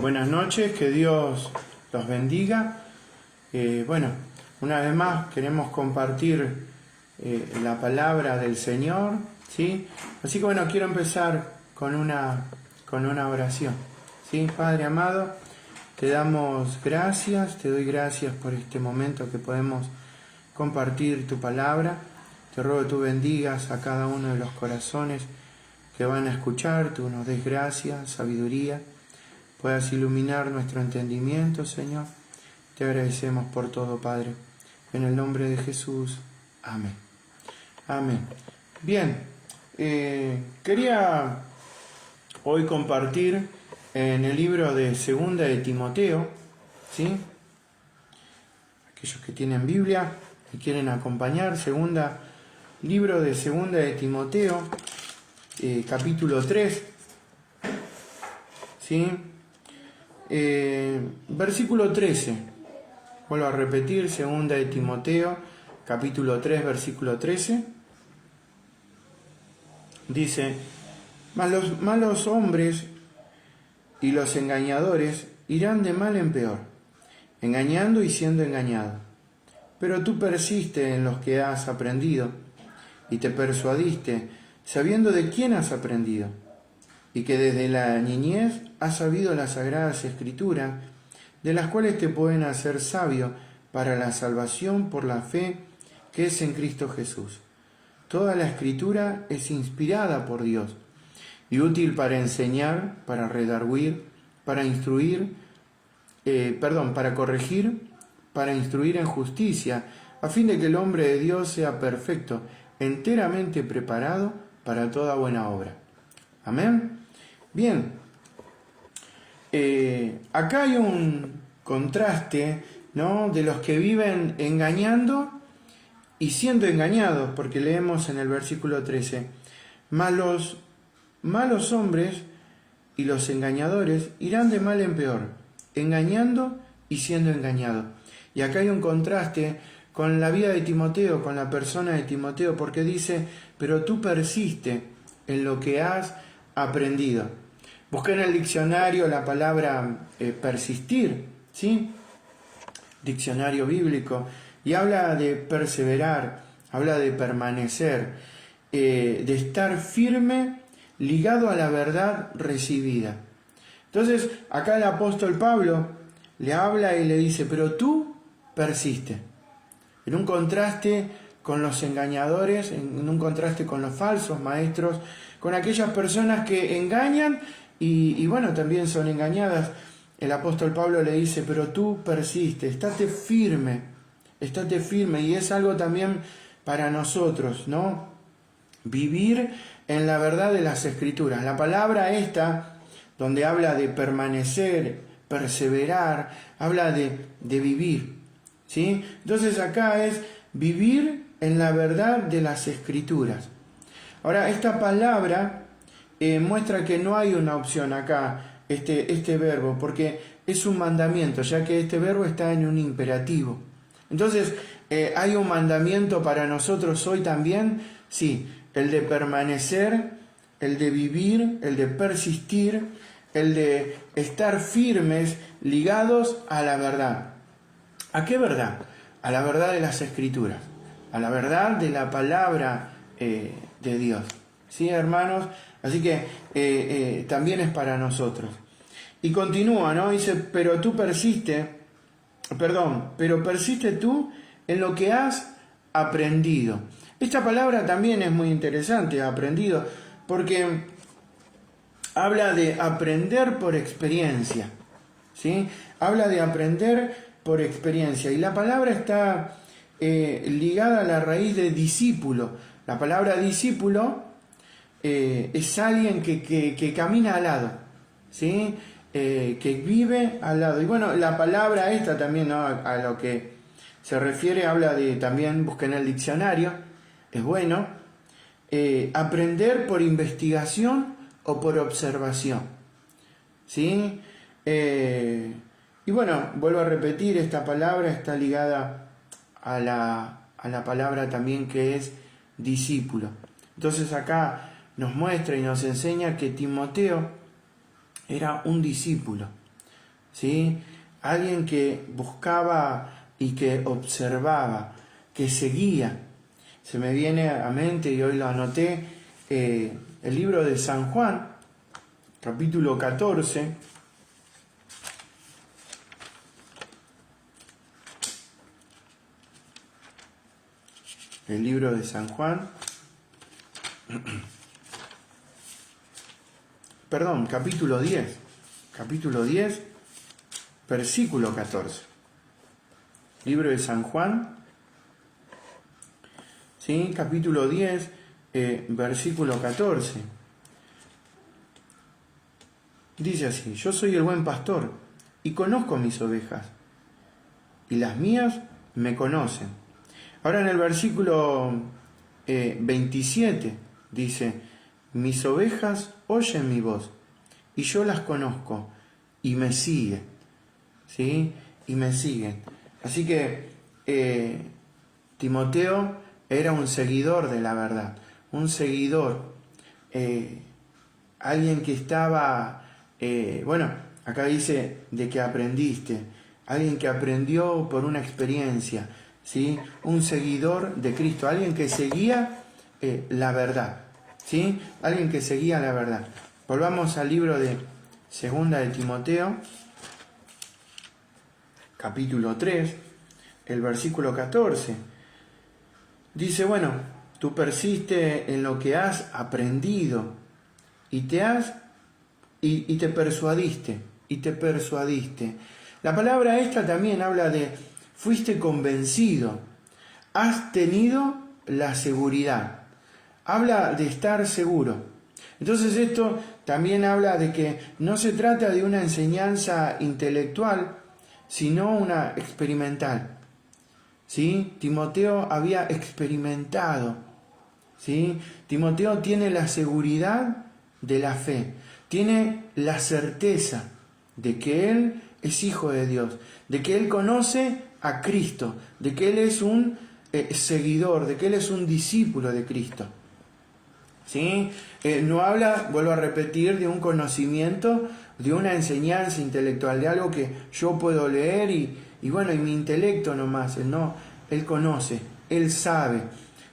Buenas noches, que Dios los bendiga. Una vez más queremos compartir la palabra del Señor, ¿sí? Así que quiero empezar con una oración, ¿sí? Padre amado, te damos gracias, te doy gracias por este momento que podemos compartir tu palabra. Te ruego que tú bendigas a cada uno de los corazones que van a escuchar, tú nos des gracia, sabiduría, puedas iluminar nuestro entendimiento, Señor. Te agradecemos por todo, Padre. En el nombre de Jesús. Amén. Amén. Bien, quería hoy compartir en el libro de Segunda de Timoteo, ¿sí? Aquellos que tienen Biblia y quieren acompañar, libro de Segunda de Timoteo, capítulo 3, ¿sí? Versículo 13. Vuelvo a repetir, Segunda de Timoteo, capítulo 3, versículo 13. Dice: mas los malos hombres y los engañadores irán de mal en peor, engañando y siendo engañados. Pero tú persiste en los que has aprendido, y te persuadiste, sabiendo de quién has aprendido, y que desde la niñez has sabido las sagradas escrituras, de las cuales te pueden hacer sabio para la salvación por la fe que es en Cristo Jesús. Toda la escritura es inspirada por Dios y útil para enseñar, para redarguir, para corregir, para instruir en justicia, a fin de que el hombre de Dios sea perfecto, enteramente preparado para toda buena obra. Amén. Bien, acá hay un contraste, ¿no?, de los que viven engañando y siendo engañados, porque leemos en el versículo 13: mas los malos hombres y los engañadores irán de mal en peor, engañando y siendo engañados. Y acá hay un contraste con la vida de Timoteo, con la persona de Timoteo, porque dice: pero tú persiste en lo que has aprendido. Busqué en el diccionario la palabra persistir, ¿sí? Diccionario bíblico, y habla de perseverar, habla de permanecer, de estar firme, ligado a la verdad recibida. Entonces, acá el apóstol Pablo le habla y le dice: pero tú persiste. En un contraste con los engañadores, en un contraste con los falsos maestros, con aquellas personas que engañan y también son engañadas. El apóstol Pablo le dice: pero tú persiste, estate firme, y es algo también para nosotros, ¿no? Vivir en la verdad de las Escrituras. La palabra esta, donde habla de permanecer, perseverar, habla de vivir, ¿sí? Entonces acá es vivir en la verdad de las Escrituras. Ahora, esta palabra muestra que no hay una opción acá, este verbo, porque es un mandamiento, ya que este verbo está en un imperativo. Entonces, ¿hay un mandamiento para nosotros hoy también? Sí, el de permanecer, el de vivir, el de persistir, el de estar firmes, ligados a la verdad. ¿A qué verdad? A la verdad de las Escrituras, a la verdad de la palabra de Dios. ¿Sí, hermanos? Así que también es para nosotros. Y continúa, ¿no? Dice: pero persiste tú en lo que has aprendido. Esta palabra también es muy interesante, aprendido, porque habla de aprender por experiencia, ¿sí? Habla de aprender por experiencia. Y la palabra está ligada a la raíz de discípulo. La palabra discípulo es alguien que camina al lado, ¿sí? Que vive al lado. Y la palabra esta también, ¿no?, a lo que se refiere, habla de, también busqué en el diccionario, es bueno, aprender por investigación o por observación, ¿sí? Vuelvo a repetir, esta palabra está ligada a la palabra también que es discípulo. Entonces acá nos muestra y nos enseña que Timoteo era un discípulo, ¿sí? Alguien que buscaba y que observaba, que seguía. Se me viene a mente, y hoy lo anoté, el libro de San Juan, capítulo 14. El libro de San Juan. Perdón, capítulo 10. Capítulo 10, versículo 14. Libro de San Juan. ¿Sí? Capítulo 10, versículo 14. Dice así: yo soy el buen pastor y conozco mis ovejas, y las mías me conocen. Ahora en el versículo 27 dice: mis ovejas oyen mi voz, y yo las conozco, y me siguen. ¿Sí? Y me siguen. Así que Timoteo era un seguidor de la verdad, un seguidor, alguien que estaba, acá dice de que aprendiste, alguien que aprendió por una experiencia, ¿sí? Un seguidor de Cristo, alguien que seguía la verdad, ¿sí? Alguien que seguía la verdad. Volvamos al libro de Segunda de Timoteo, capítulo 3, el versículo 14. Dice, bueno, tú persiste en lo que has aprendido y te persuadiste, La palabra esta también habla de fuiste convencido, has tenido la seguridad. Habla de estar seguro. Entonces esto también habla de que no se trata de una enseñanza intelectual, sino una experimental. ¿Sí? Timoteo había experimentado. ¿Sí? Timoteo tiene la seguridad de la fe, tiene la certeza de que él es hijo de Dios, de que él conoce a Cristo, de que él es un seguidor, de que él es un discípulo de Cristo. ¿Sí? No habla, vuelvo a repetir, de un conocimiento, de una enseñanza intelectual, de algo que yo puedo leer y mi intelecto nomás. Él conoce, él sabe.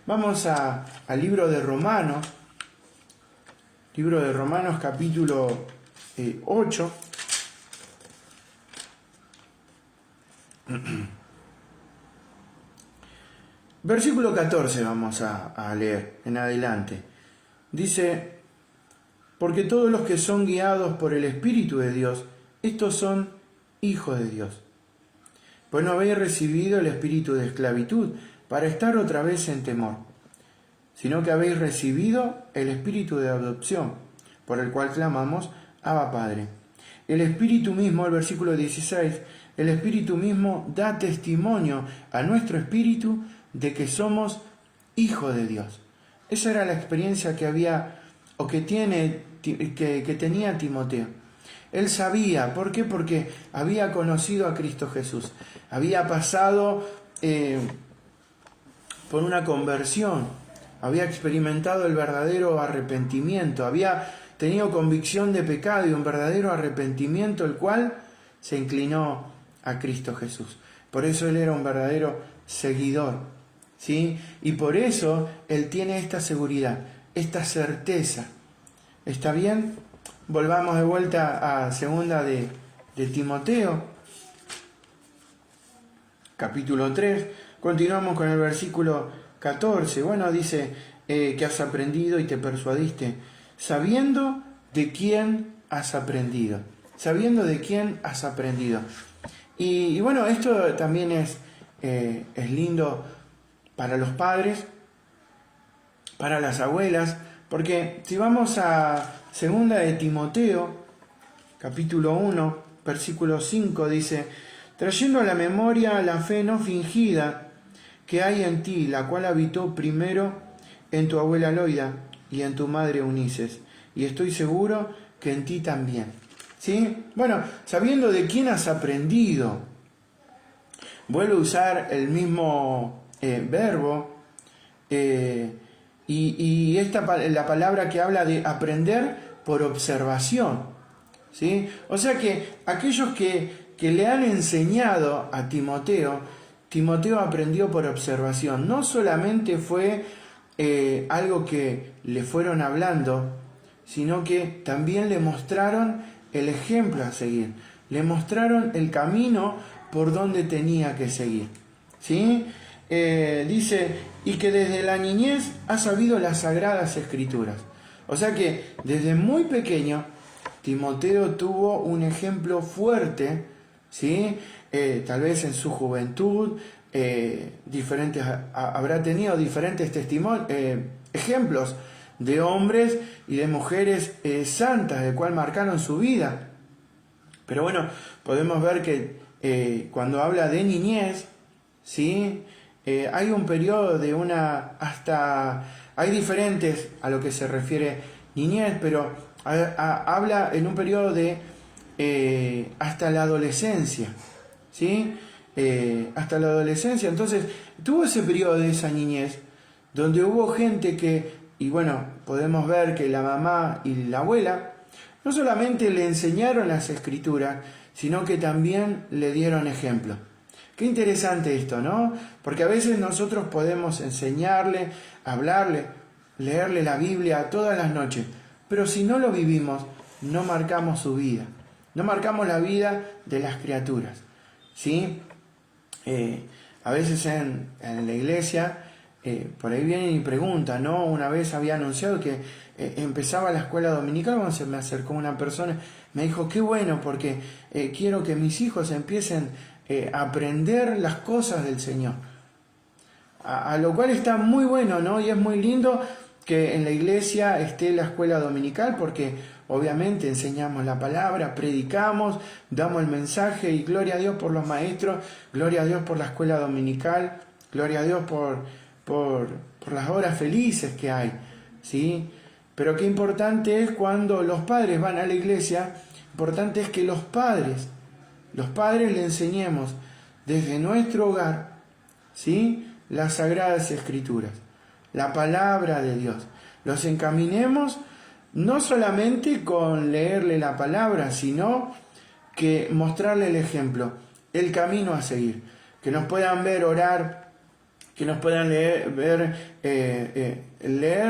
Vamos al libro de Romanos, capítulo 8. Versículo 14 vamos a leer en adelante. Dice, porque todos los que son guiados por el Espíritu de Dios, estos son hijos de Dios. Pues no habéis recibido el espíritu de esclavitud para estar otra vez en temor, sino que habéis recibido el espíritu de adopción, por el cual clamamos, Abba Padre. El Espíritu mismo, el versículo 16, el Espíritu mismo da testimonio a nuestro espíritu de que somos hijos de Dios. Esa era la experiencia que había, o que tenía Timoteo. Él sabía, ¿por qué? Porque había conocido a Cristo Jesús, había pasado por una conversión, había experimentado el verdadero arrepentimiento, había tenido convicción de pecado y un verdadero arrepentimiento, el cual se inclinó a Cristo Jesús. Por eso él era un verdadero seguidor, ¿sí? Y por eso él tiene esta seguridad, esta certeza. ¿Está bien? Volvamos de vuelta a segunda de Timoteo, capítulo 3. Continuamos con el versículo 14. Bueno, dice que has aprendido y te persuadiste, sabiendo de quién has aprendido. Sabiendo de quién has aprendido. Y bueno, esto también es lindo para los padres, para las abuelas, porque si vamos a segunda de Timoteo, capítulo 1, versículo 5, dice, trayendo a la memoria la fe no fingida que hay en ti, la cual habitó primero en tu abuela Loida y en tu madre Eunices, y estoy seguro que en ti también. ¿Sí? Bueno, sabiendo de quién has aprendido, vuelvo a usar el mismo verbo, y la palabra que habla de aprender por observación, ¿sí? O sea que aquellos que le han enseñado a Timoteo, Timoteo aprendió por observación. No solamente fue algo que le fueron hablando, sino que también le mostraron el ejemplo a seguir. Le mostraron el camino por donde tenía que seguir. ¿Sí? Dice, y que desde la niñez ha sabido las sagradas escrituras. O sea que desde muy pequeño Timoteo tuvo un ejemplo fuerte, ¿sí? Tal vez en su juventud habrá tenido diferentes ejemplos de hombres y de mujeres santas, de cual marcaron su vida. Pero bueno, podemos ver que cuando habla de niñez, ¿sí? Hay un periodo de hay diferentes a lo que se refiere niñez, pero habla en un periodo de hasta la adolescencia, ¿sí? Hasta la adolescencia. Entonces, tuvo ese periodo de esa niñez, donde hubo gente y bueno, podemos ver que la mamá y la abuela no solamente le enseñaron las escrituras, sino que también le dieron ejemplo. Qué interesante esto, ¿no? Porque a veces nosotros podemos enseñarle, hablarle, leerle la Biblia todas las noches, pero si no lo vivimos, no marcamos su vida, no marcamos la vida de las criaturas, ¿sí? A veces en la iglesia, por ahí vienen y preguntan, ¿no? Una vez había anunciado que empezaba la escuela dominical, cuando se me acercó una persona, me dijo, qué bueno, porque quiero que mis hijos empiecen a aprender las cosas del Señor. A lo cual está muy bueno, ¿no? Y es muy lindo que en la iglesia esté la escuela dominical, porque obviamente enseñamos la palabra, predicamos, damos el mensaje, y gloria a Dios por los maestros, gloria a Dios por la escuela dominical, gloria a Dios por las horas felices que hay, ¿sí? Pero qué importante es cuando los padres van a la iglesia, importante es que los padres le enseñemos desde nuestro hogar, ¿sí? Las sagradas escrituras, la palabra de Dios. Los encaminemos no solamente con leerle la palabra, sino que mostrarle el ejemplo, el camino a seguir, que nos puedan ver orar, que nos puedan leer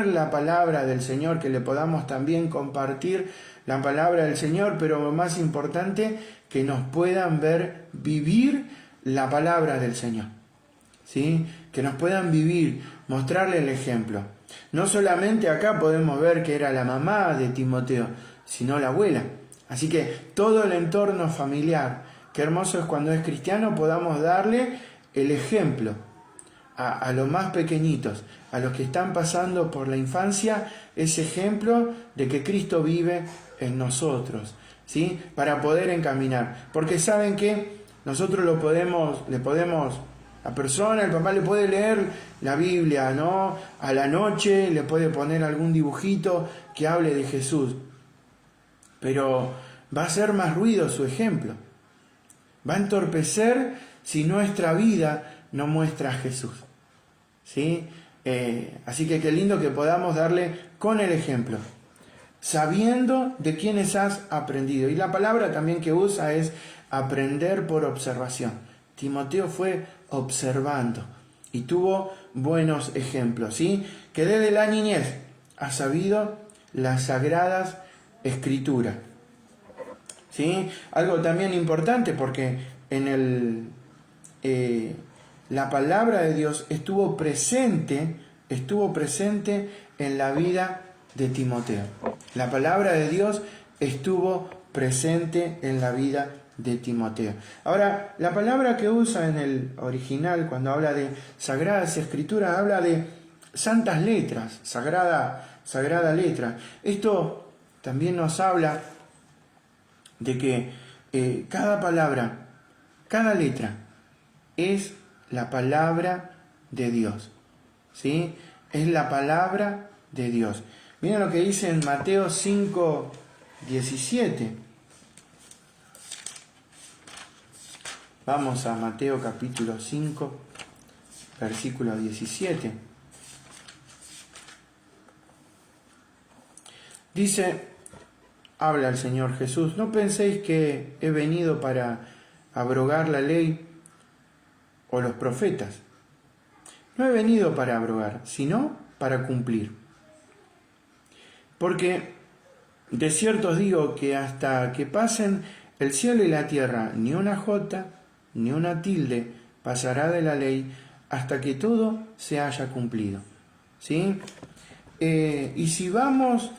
la palabra del Señor, que le podamos también compartir la palabra del Señor, pero más importante, que nos puedan ver vivir la palabra del Señor, ¿sí? Que nos puedan vivir, mostrarle el ejemplo. No solamente acá podemos ver que era la mamá de Timoteo, sino la abuela. Así que todo el entorno familiar, qué hermoso es cuando es cristiano, podamos darle el ejemplo a los más pequeñitos, a los que están pasando por la infancia, ese ejemplo de que Cristo vive en nosotros, ¿sí? Para poder encaminar. Porque saben que nosotros la persona, el papá le puede leer la Biblia, ¿no? A la noche le puede poner algún dibujito que hable de Jesús, pero va a hacer más ruido su ejemplo. Va a entorpecer si nuestra vida no muestra a Jesús, ¿sí? Así que qué lindo que podamos darle con el ejemplo, sabiendo de quiénes has aprendido. Y la palabra también que usa es aprender por observación. Timoteo fue observando y tuvo buenos ejemplos, ¿sí? Que desde la niñez ha sabido las sagradas escrituras, ¿sí? Algo también importante, porque la palabra de Dios estuvo presente en la vida de Timoteo. La palabra de Dios estuvo presente en la vida de Timoteo. Ahora, la palabra que usa en el original cuando habla de sagradas escrituras, habla de santas letras, sagrada letra. Esto también nos habla de que cada palabra, cada letra es la palabra de Dios, ¿sí? Es la palabra de Dios. Miren lo que dice en Mateo 5:17. Vamos a Mateo capítulo 5, versículo 17. Dice, habla el Señor Jesús, no penséis que he venido para abrogar la ley o los profetas. No he venido para abrogar, sino para cumplir. Porque de cierto os digo que hasta que pasen el cielo y la tierra, ni una jota, ni una tilde pasará de la ley hasta que todo se haya cumplido. ¿Sí? Y si vamos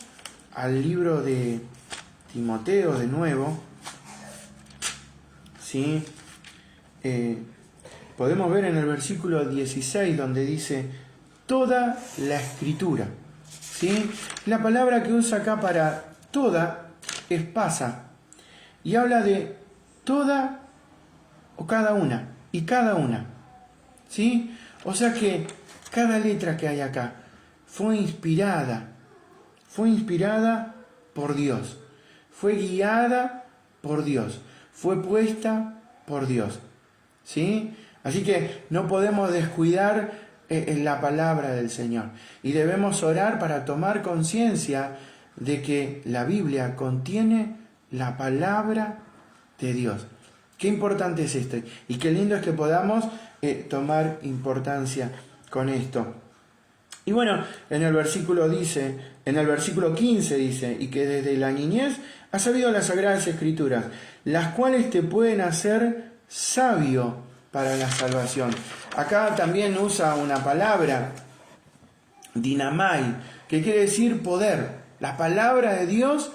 al libro de Timoteo de nuevo, ¿sí? Podemos ver en el versículo 16 donde dice toda la escritura. ¿Sí? La palabra que usa acá para toda es pasa y habla de toda o cada una y cada una. ¿Sí? O sea que cada letra que hay acá fue inspirada por Dios, fue guiada por Dios, fue puesta por Dios. ¿Sí? Así que no podemos descuidar la palabra del Señor y debemos orar para tomar conciencia de que la Biblia contiene la palabra de Dios. Qué importante es esto y qué lindo es que podamos tomar importancia con esto. Y bueno, en el versículo 15 dice, y que desde la niñez has sabido las Sagradas Escrituras, las cuales te pueden hacer sabio para la salvación. Acá también usa una palabra, dinamai, que quiere decir poder. La palabra de Dios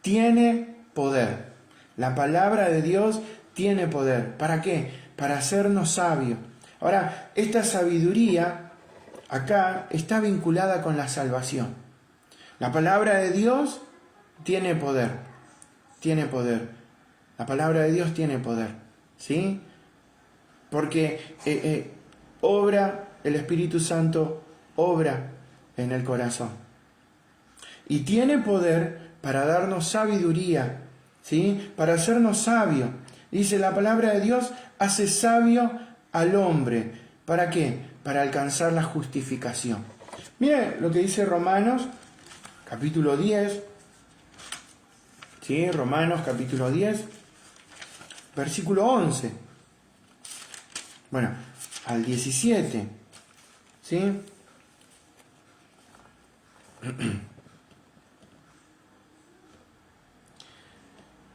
tiene poder. La palabra de Dios tiene poder. ¿Para qué? Para hacernos sabios. Ahora, esta sabiduría acá está vinculada con la salvación. La palabra de Dios tiene poder. Tiene poder. La palabra de Dios tiene poder. ¿Sí? Porque obra el Espíritu Santo, obra en el corazón. Y tiene poder para darnos sabiduría, ¿sí? Para hacernos sabios. Dice, la palabra de Dios hace sabio al hombre. ¿Para qué? Para alcanzar la justificación. Mire lo que dice Romanos, capítulo 10. ¿Sí? Romanos, capítulo 10, versículo 11. Bueno, al 17. ¿Sí?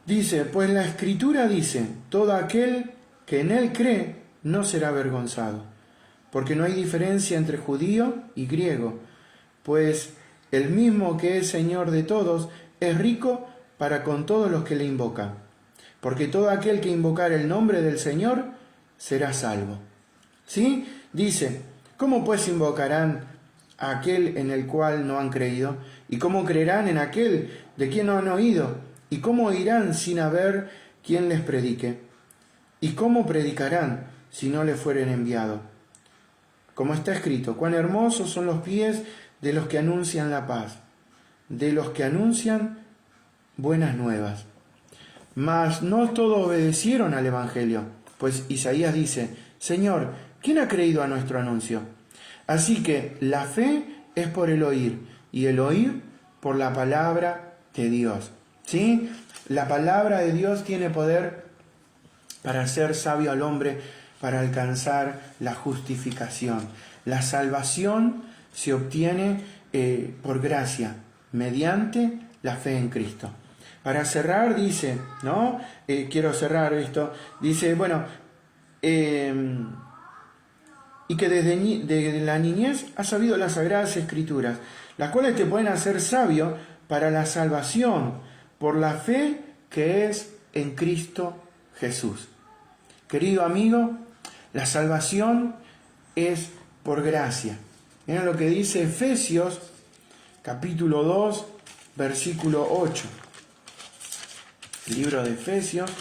Dice, pues la Escritura dice, todo aquel que en él cree no será avergonzado, porque no hay diferencia entre judío y griego, pues el mismo que es Señor de todos es rico para con todos los que le invocan, porque todo aquel que invocar el nombre del Señor será salvo. ¿Sí? Dice, ¿cómo pues invocarán a aquel en el cual no han creído? ¿Y cómo creerán en aquel de quien no han oído? ¿Y cómo irán sin haber quien les predique? ¿Y cómo predicarán si no les fueren enviados? Como está escrito, cuán hermosos son los pies de los que anuncian la paz, de los que anuncian buenas nuevas. Mas no todos obedecieron al Evangelio, pues Isaías dice, Señor, ¿quién ha creído a nuestro anuncio? Así que la fe es por el oír, y el oír por la palabra de Dios. ¿Sí? La palabra de Dios tiene poder para hacer sabio al hombre, para alcanzar la justificación. La salvación se obtiene por gracia, mediante la fe en Cristo. Para cerrar, dice, ¿no? Quiero cerrar esto. Dice, bueno, y que desde la niñez has sabido las Sagradas Escrituras, las cuales te pueden hacer sabio para la salvación, por la fe que es en Cristo Jesús. Querido amigo, la salvación es por gracia. Miren lo que dice Efesios, capítulo 2, versículo 8. Libro de Efesios,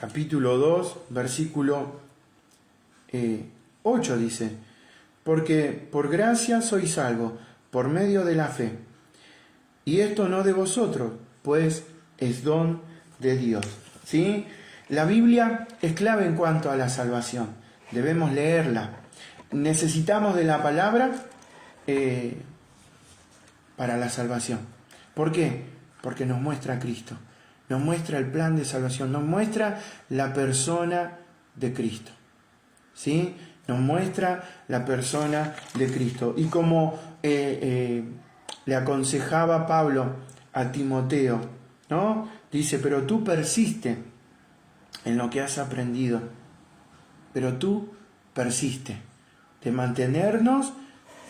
capítulo 2, versículo 8 dice, porque por gracia sois salvos, por medio de la fe. Y esto no de vosotros, pues es don de Dios. ¿Sí? La Biblia es clave en cuanto a la salvación. Debemos leerla. Necesitamos de la palabra para la salvación. ¿Por qué? Porque nos muestra a Cristo, nos muestra el plan de salvación, nos muestra la persona de Cristo, ¿sí? Nos muestra la persona de Cristo. Y como le aconsejaba Pablo a Timoteo, ¿no? Dice, pero tú persiste en lo que has aprendido, pero tú persiste, de mantenernos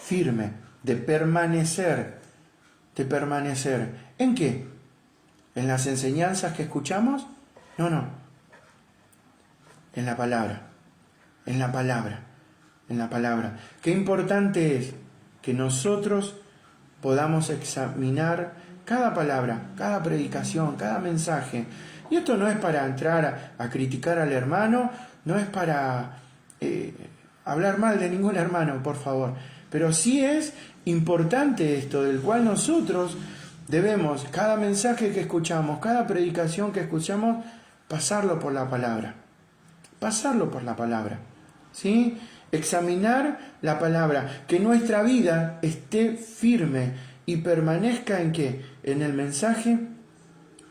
firme, de permanecer. ¿En qué? ¿En las enseñanzas que escuchamos? No. En la palabra. Qué importante es que nosotros podamos examinar cada palabra, cada predicación, cada mensaje. Y esto no es para entrar a criticar al hermano, no es para hablar mal de ningún hermano, por favor. Pero sí es importante esto, del cual nosotros debemos, cada mensaje que escuchamos, cada predicación que escuchamos, pasarlo por la palabra. ¿Sí? Examinar la palabra, que nuestra vida esté firme y permanezca ¿en qué? En el mensaje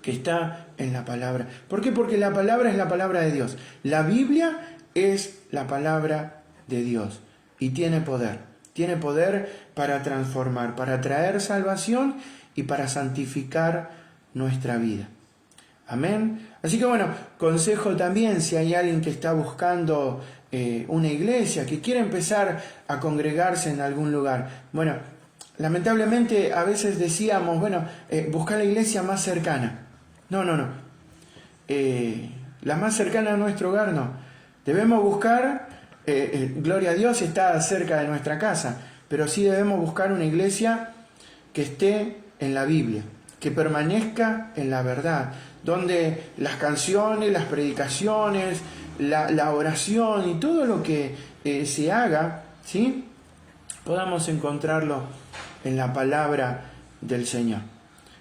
que está en la palabra. ¿Por qué? Porque la palabra es la palabra de Dios. La Biblia es la palabra de Dios y tiene poder para transformar, para traer salvación y para santificar nuestra vida. Amén. Así que bueno, consejo también si hay alguien que está buscando una iglesia, que quiere empezar a congregarse en algún lugar. Bueno, lamentablemente a veces decíamos, buscar la iglesia más cercana. No. La más cercana a nuestro hogar no. Debemos buscar, gloria a Dios, está cerca de nuestra casa, pero sí debemos buscar una iglesia que esté en la Biblia, que permanezca en la verdad, donde las canciones, las predicaciones, la oración y todo lo que se haga, ¿sí? Podamos encontrarlo en la palabra del Señor.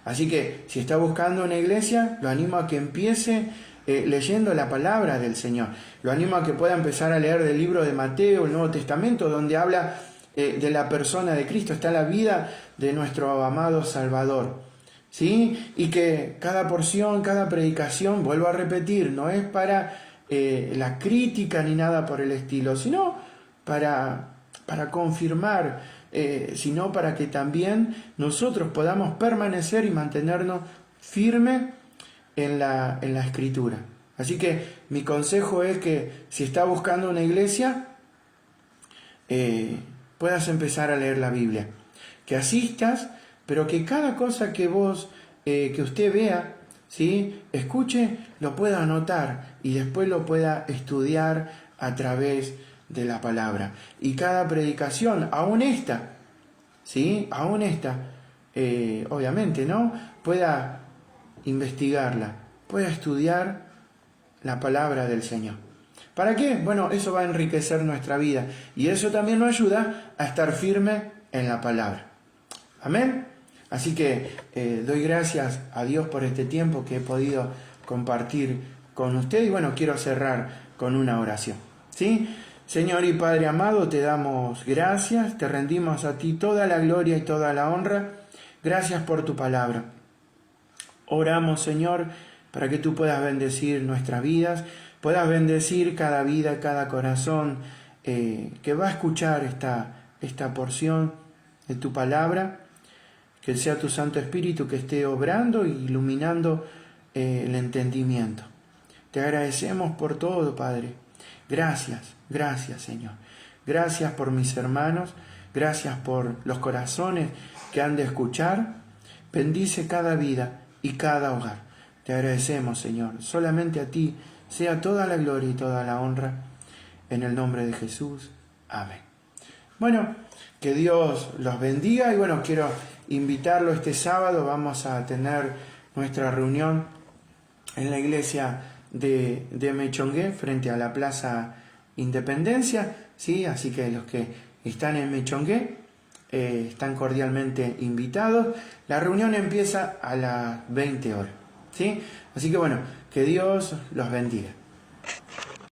Así que si está buscando una iglesia, lo animo a que empiece leyendo la palabra del Señor. Lo animo a que pueda empezar a leer del libro de Mateo, el Nuevo Testamento, donde habla de la persona de Cristo, está la vida de nuestro amado Salvador. ¿Sí? Y que cada porción, cada predicación, vuelvo a repetir, no es para la crítica ni nada por el estilo, sino para confirmar, sino para que también nosotros podamos permanecer y mantenernos firmes en la Escritura. Así que mi consejo es que si está buscando una iglesia, puedas empezar a leer la Biblia, que asistas, pero que cada cosa que que usted vea, ¿sí? Escuche, lo pueda anotar y después lo pueda estudiar a través de la palabra. Y cada predicación, aún esta, ¿sí? Obviamente, ¿no? Pueda investigarla, pueda estudiar la palabra del Señor. ¿Para qué? Bueno, eso va a enriquecer nuestra vida y eso también nos ayuda a estar firme en la palabra. Amén. Así que doy gracias a Dios por este tiempo que he podido compartir con usted y bueno, quiero cerrar con una oración. ¿Sí? Señor y Padre amado, te damos gracias, te rendimos a ti toda la gloria y toda la honra. Gracias por tu palabra. Oramos, Señor, para que tú puedas bendecir nuestras vidas, puedas bendecir cada vida, cada corazón que va a escuchar esta porción de tu palabra. Que sea tu Santo Espíritu que esté obrando e iluminando el entendimiento. Te agradecemos por todo, Padre. Gracias, Señor. Gracias por mis hermanos, gracias por los corazones que han de escuchar. Bendice cada vida y cada hogar. Te agradecemos, Señor. Solamente a ti sea toda la gloria y toda la honra. En el nombre de Jesús. Amén. Bueno, que Dios los bendiga y bueno, quiero invitarlo este sábado. Vamos a tener nuestra reunión en la iglesia de Mechongué frente a la Plaza Independencia, ¿sí? Así que los que están en Mechongué están cordialmente invitados. La reunión empieza a las 20 horas, ¿sí? Así que bueno, que Dios los bendiga.